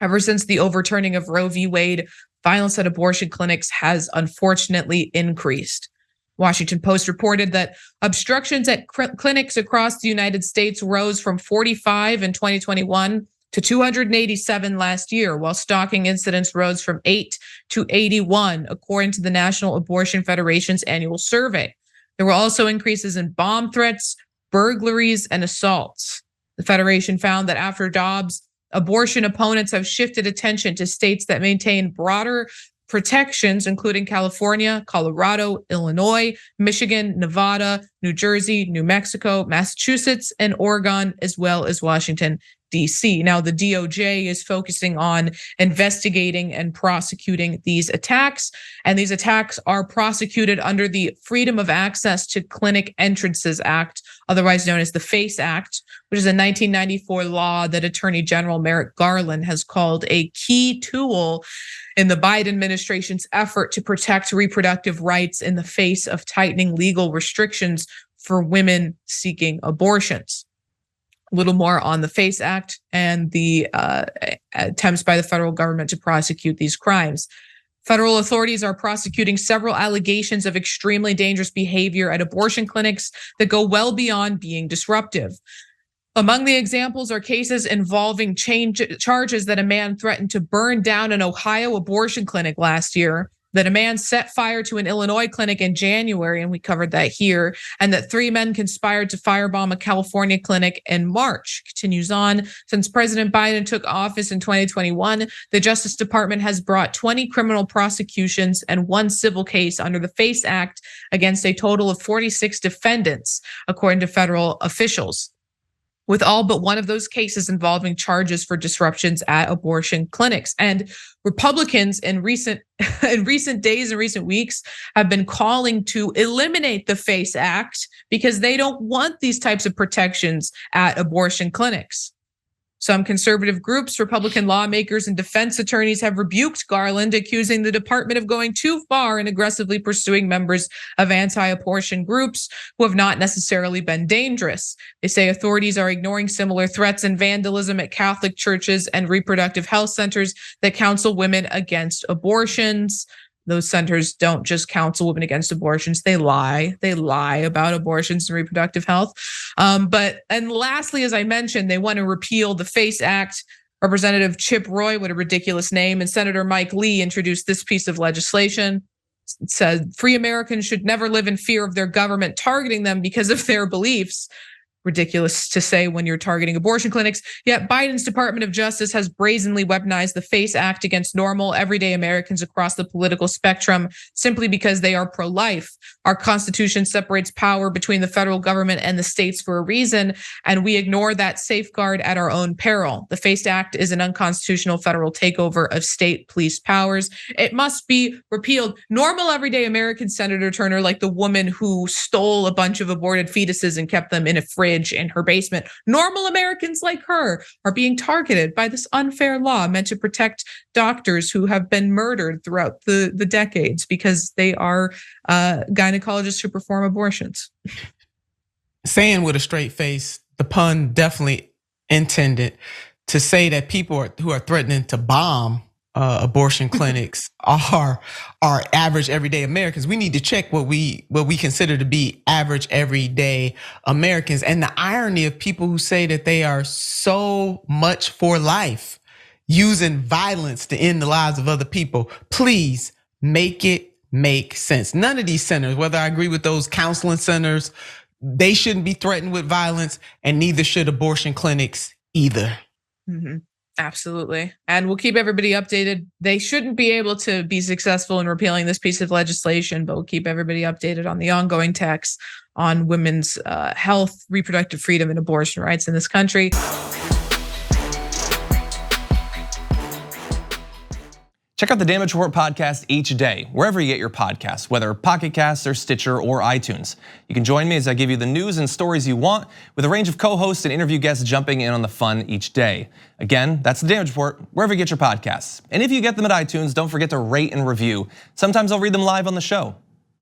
Ever since the overturning of Roe v. Wade, violence at abortion clinics has unfortunately increased. Washington Post reported that obstructions at clinics across the United States rose from 45 in 2021 to 287 last year, while stalking incidents rose from 8 to 81, according to the National Abortion Federation's annual survey. There were also increases in bomb threats, burglaries, and assaults. The Federation found that after Dobbs, abortion opponents have shifted attention to states that maintain broader protections, including California, Colorado, Illinois, Michigan, Nevada, New Jersey, New Mexico, Massachusetts, and Oregon, as well as Washington, D.C. Now, the DOJ is focusing on investigating and prosecuting these attacks, and these attacks are prosecuted under the Freedom of Access to Clinic Entrances Act, otherwise known as the FACE Act, which is a 1994 law that Attorney General Merrick Garland has called a key tool in the Biden administration's effort to protect reproductive rights in the face of tightening legal restrictions for women seeking abortions. A little more on the FACE Act and the attempts by the federal government to prosecute these crimes. Federal authorities are prosecuting several allegations of extremely dangerous behavior at abortion clinics that go well beyond being disruptive. Among the examples are cases involving charges that a man threatened to burn down an Ohio abortion clinic last year, that a man set fire to an Illinois clinic in January, and we covered that here, and that 3 men conspired to firebomb a California clinic in March. Continues on. Since President Biden took office in 2021, the Justice Department has brought 20 criminal prosecutions and 1 civil case under the FACE Act against a total of 46 defendants, according to federal officials, with all but one of those cases involving charges for disruptions at abortion clinics. And Republicans in recent days and recent weeks have been calling to eliminate the FACE Act because they don't want these types of protections at abortion clinics. Some conservative groups, Republican lawmakers, and defense attorneys have rebuked Garland, accusing the department of going too far in aggressively pursuing members of anti-abortion groups who have not necessarily been dangerous. They say authorities are ignoring similar threats and vandalism at Catholic churches and reproductive health centers that counsel women against abortions. Those centers don't just counsel women against abortions. They lie. They lie about abortions and reproductive health. And lastly, as I mentioned, they want to repeal the FACE Act. Representative Chip Roy, what a ridiculous name, and Senator Mike Lee introduced this piece of legislation. It said free Americans should never live in fear of their government targeting them because of their beliefs. Ridiculous to say when you're targeting abortion clinics. Yet Biden's Department of Justice has brazenly weaponized the FACE Act against normal, everyday Americans across the political spectrum simply because they are pro-life. Our Constitution separates power between the federal government and the states for a reason, and we ignore that safeguard at our own peril. The FACE Act is an unconstitutional federal takeover of state police powers. It must be repealed. Normal, everyday Americans, Senator Turner, like the woman who stole a bunch of aborted fetuses and kept them in a fridge in her basement. Normal Americans like her are being targeted by this unfair law meant to protect doctors who have been murdered throughout the decades because they are gynecologists who perform abortions. Saying with a straight face, the pun definitely intended to say that people who are threatening to bomb abortion clinics are average everyday Americans. We need to check what we consider to be average everyday Americans. And the irony of people who say that they are so much for life, using violence to end the lives of other people. Please make it make sense. None of these centers, whether I agree with those counseling centers, they shouldn't be threatened with violence, and neither should abortion clinics either. Mm-hmm. Absolutely. And we'll keep everybody updated. They shouldn't be able to be successful in repealing this piece of legislation, but we'll keep everybody updated on the ongoing attacks on women's health, reproductive freedom, and abortion rights in this country. Check out the Damage Report podcast each day, wherever you get your podcasts, whether Pocket Casts or Stitcher or iTunes. You can join me as I give you the news and stories you want, with a range of co-hosts and interview guests jumping in on the fun each day. Again, that's the Damage Report, wherever you get your podcasts. And if you get them at iTunes, don't forget to rate and review. Sometimes I'll read them live on the show.